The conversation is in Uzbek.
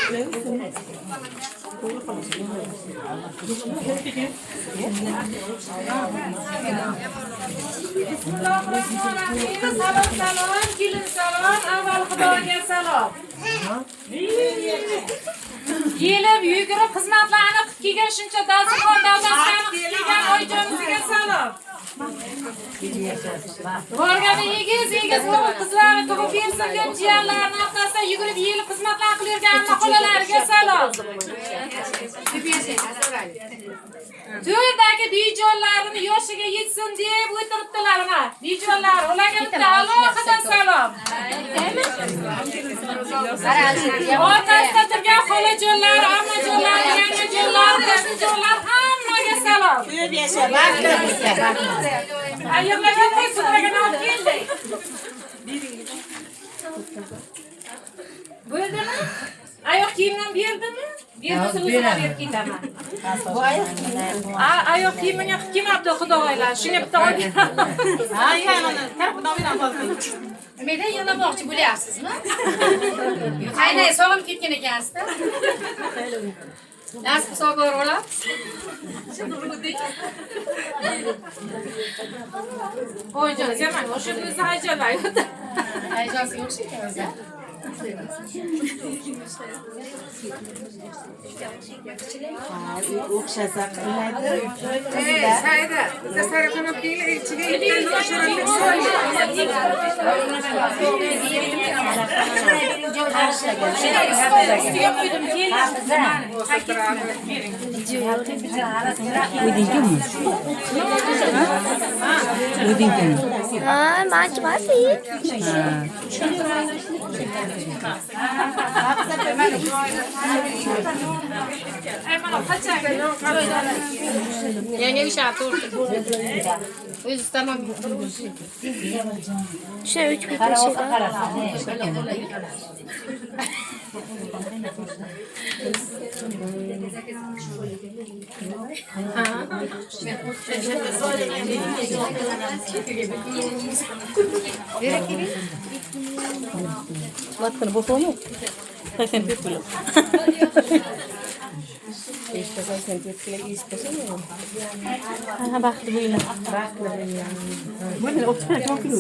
Salom salom, kelin salom, avval Xudoga salom. Yelib yugurib xizmatlarni qilib kelgan shuncha dasturxon davlatlarni qilib kelgan oyijonimizga salom. Borgan egiz o'g'il qizlarni tug'ib bersin deb jiyanlarni orqasidan yugurib yelib xizmatlar qilayotgan xolalariga salom. To'ydagi dijonlarini yoshiga yetsin deb o'tiribdilar mana. Dijonlar ularga bitta alohida salom. Orqasida turgan xolajonlar, ammajonlar, yangajonlar, qo'shnijonlar hammaga salom. Qo'yib yasha, barcha. Ayollarga qo'ysinlarga olib keldik. Bo'ldimi? Ayoq kiyimdan berdimi? Bermasa o'zim olib ketaman. Ayoq kiyimini kiymabdi xudoylar. Shunga bitta olib beraman. Ha, yana tarafdan olib. Meda yig'lamoqchi bo'lyapsizmi? Qaynay sog'inib ketgan ekansiz-da. Nasib sog'or olasiz. Oyijon, sen mana o'sha o'zi hayajonlayapti. Hayajonsiz yo'q ekan o'zi. O'xshasa qilmaydi. Sayda, tasarrufini qilib ichiga yetgan o'shalarni Yangi ish atur. O'zi tamam. Shuna 3 pul tashida. Bakın bu konu. Sen bir kilo. İşte sen bir kilo istiyorsun ya. Ha baxtli bo'ling. Baxtli bo'ling. Buni o'tgan kim kilo?